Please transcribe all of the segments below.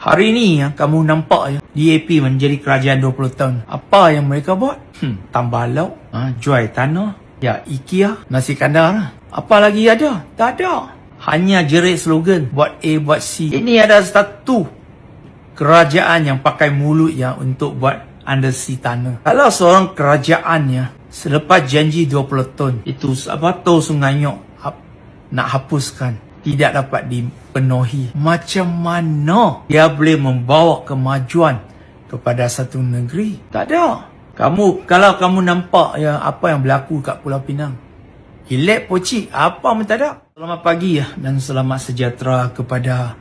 Hari ni kamu nampak DAP menjadi kerajaan 20 tahun. Apa yang mereka buat? Tambah lauk, jual tanah, IKEA, nasi kandar. Apa lagi ada? Tak ada. Hanya jerit slogan, buat A, buat C. Ini ada satu kerajaan yang pakai mulut untuk buat undersea tanah. Kalau seorang kerajaan selepas janji 20 tahun, itu Tol Sungai Nyok nak hapuskan, tidak dapat dipenuhi. Macam mana dia boleh membawa kemajuan kepada satu negeri? Tak ada. Kalau kamu nampak apa yang berlaku kat Pulau Pinang, Hilek pocik, apa pun tak ada. Selamat pagi dan selamat sejahtera kepada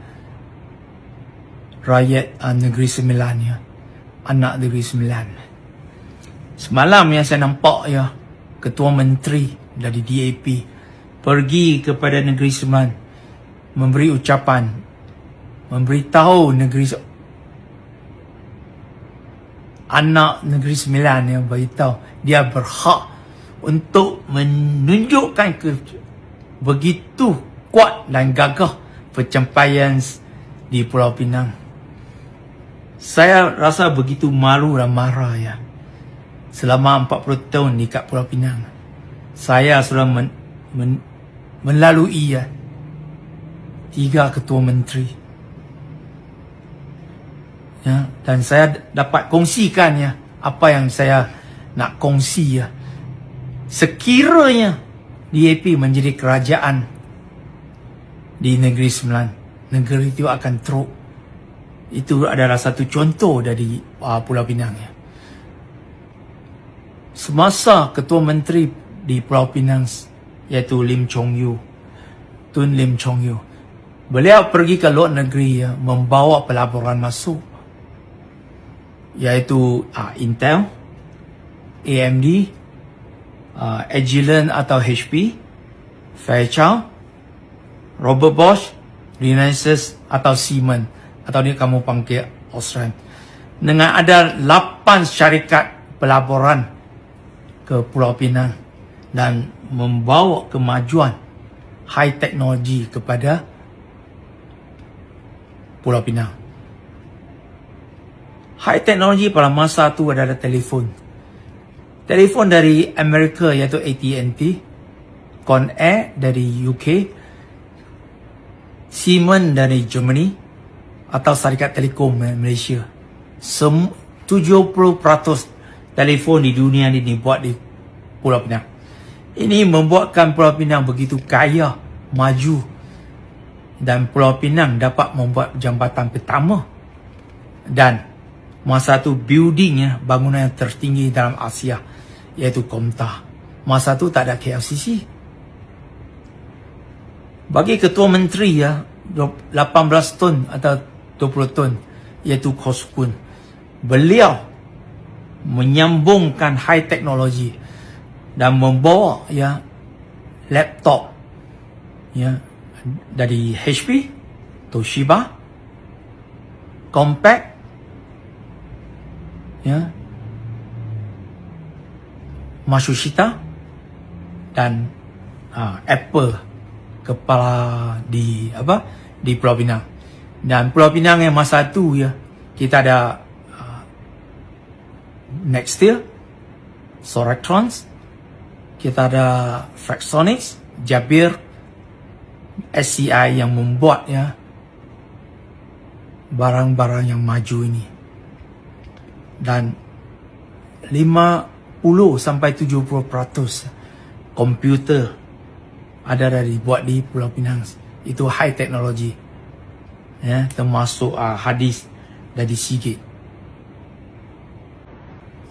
rakyat Negeri Sembilan anak Negeri Sembilan. Semalam saya nampak Ketua Menteri dari DAP pergi kepada Negeri Sembilan, memberi ucapan, memberitahu anak Negeri Sembilan beritahu dia berhak untuk menunjukkan begitu kuat dan gagah pencapaian di Pulau Pinang. Saya rasa begitu malu dan marah selama 40 tahun di kat Pulau Pinang. Saya sudah melalui 3 ketua menteri. Dan saya dapat kongsikan apa yang saya nak kongsi Sekiranya DAP menjadi kerajaan di Negeri Sembilan, negeri itu akan teruk. Itu adalah satu contoh dari Pulau Pinang Semasa Ketua Menteri di Pulau Pinang, iaitu Tun Lim Chong Yu, beliau pergi ke luar negeri membawa pelaburan masuk, iaitu Intel, AMD, Agilent atau HP, Fairchild, Robert Bosch, Renesas atau Siemens, atau ni kamu panggil Australian. Dengan ada 8 syarikat pelaburan ke Pulau Pinang dan membawa kemajuan high technology kepada Pulau Pinang. High technology pada masa itu adalah telefon. Telefon dari Amerika iaitu AT&T, Conair dari UK, Siemens dari Germany atau Syarikat Telekom Malaysia. 70% telefon di dunia ini dibuat di Pulau Pinang. Ini membuatkan Pulau Pinang begitu kaya, maju, dan Pulau Pinang dapat membuat jambatan pertama dan masa tu building bangunan yang tertinggi dalam Asia, iaitu Komta. Masa tu tak ada KLCC. Bagi Ketua Menteri 18 ton atau 20 ton, iaitu Koskun, beliau menyambungkan high technology dan membawa laptop dari HP, Toshiba, Compaq, Matsushita dan Apple kepala di Pulau Pinang. Dan Pulau Pinang yang masa tu kita ada Nextel, Sorectrons, kita ada Fraxonics, Jabir, SCI yang membuat barang-barang yang maju ini. Dan 50-70% komputer ada dibuat di Pulau Pinang. Itu high technology, termasuk hadis dari Seagate.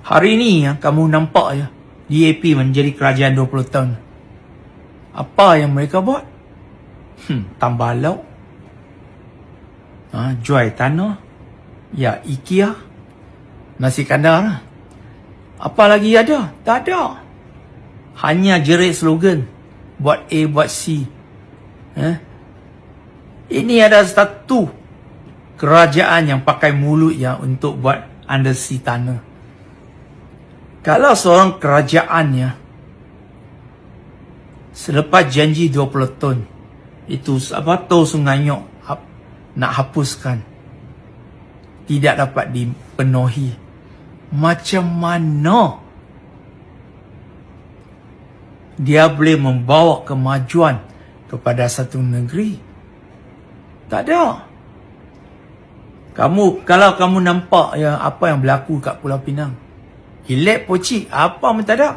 Hari ini kamu nampak DAP menjadi kerajaan 20 tahun. Apa yang mereka buat? Tambah lauk, jual tanah, IKEA, nasi kandar. Apa lagi ada? Tak ada. Hanya jerit slogan, buat A, buat C. Ini ada satu kerajaan yang pakai mulut untuk buat undersea tanah. Kalau seorang kerajaan selepas janji 20 tahun, itu Tol Sungai Nyok nak hapuskan, tidak dapat dipenuhi. Macam mana dia boleh membawa kemajuan kepada satu negeri? Tak ada. Kalau kamu nampak ya apa yang berlaku kat Pulau Pinang, elek pocik, apa pun tak ada.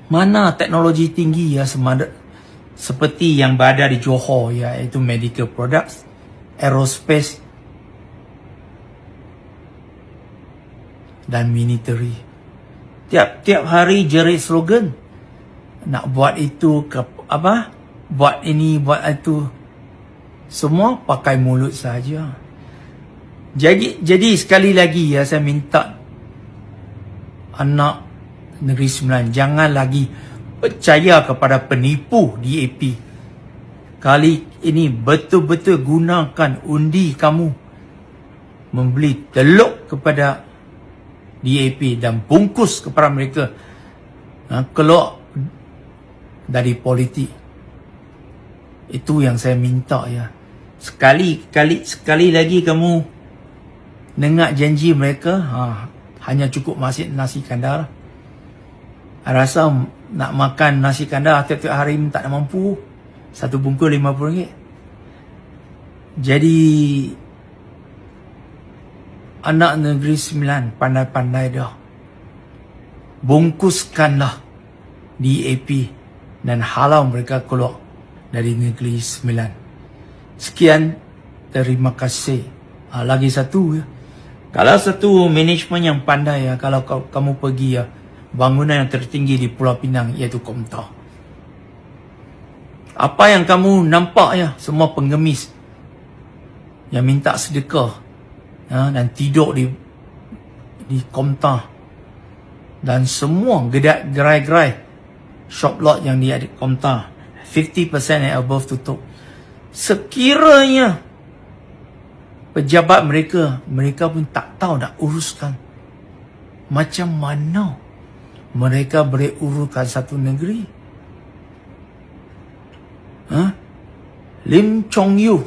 Mana teknologi tinggi ya seperti yang berada di Johor, iaitu medical products, aerospace dan military. Tiap hari jerit slogan nak buat itu buat ini, buat itu, semua pakai mulut saja. Jadi sekali lagi ya, saya minta anak Negeri Sembilan, jangan lagi percaya kepada penipu DAP. Kali ini betul-betul gunakan undi kamu membeli teluk kepada DAP dan bungkus kepada mereka keluar dari politik. Itu yang saya minta ya. Sekali lagi kamu dengar janji mereka, hanya cukup masak nasi kandar. Rasa nak makan nasi kandar tiap-tiap hari tak ada mampu. Satu bungkus RM50. Jadi anak Negeri Sembilan pandai-pandai dah. Bungkuskanlah DAP dan halau mereka keluar dari Negeri Sembilan. Sekian, terima kasih. Lagi satu ya. Kalau satu management yang pandai ya, kalau kamu pergi ya, bangunan yang tertinggi di Pulau Pinang iaitu Komtar. Apa yang kamu nampak ya, semua pengemis yang minta sedekah dan tidur di Komtar, dan semua gerai-gerai shop lot yang di Komtar 50% and above tutup. Sekiranya pejabat mereka pun tak tahu nak uruskan, macam mana mereka boleh uruskan satu negeri? Lim Chong Yu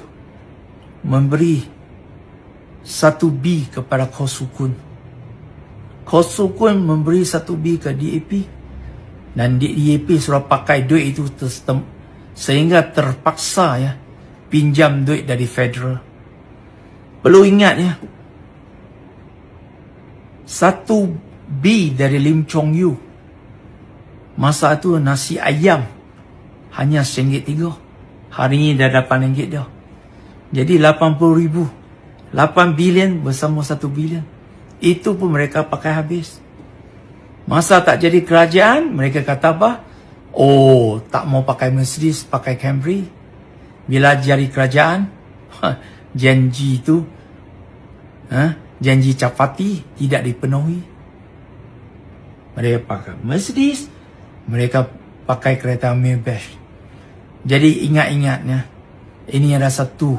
memberi 1B kepada Khaw Soo Khoon. Khaw Soo Khoon memberi 1B ke DAP, dan DAP suruh pakai duit itu sehingga terpaksa ya pinjam duit dari federal. Perlu ingat ya, 1B dari Lim Chong Yu masa itu nasi ayam hanya RM1.3. Hari ini dah RM8 dah. Jadi 80,000, 8 bilion bersama 1 bilion. Itu pun mereka pakai habis. Masa tak jadi kerajaan, mereka kata apa? Oh, tak mau pakai Mercedes, pakai Camry. Bila jadi kerajaan, janji itu, janji Chapati tidak dipenuhi. Mereka pakai Mercedes, mereka pakai kereta Maybach. Jadi ingat-ingatnya, ini ada satu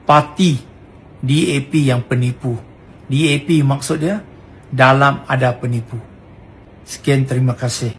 parti DAP yang penipu. DAP maksud dia, dalam ada penipu. Sekian, terima kasih.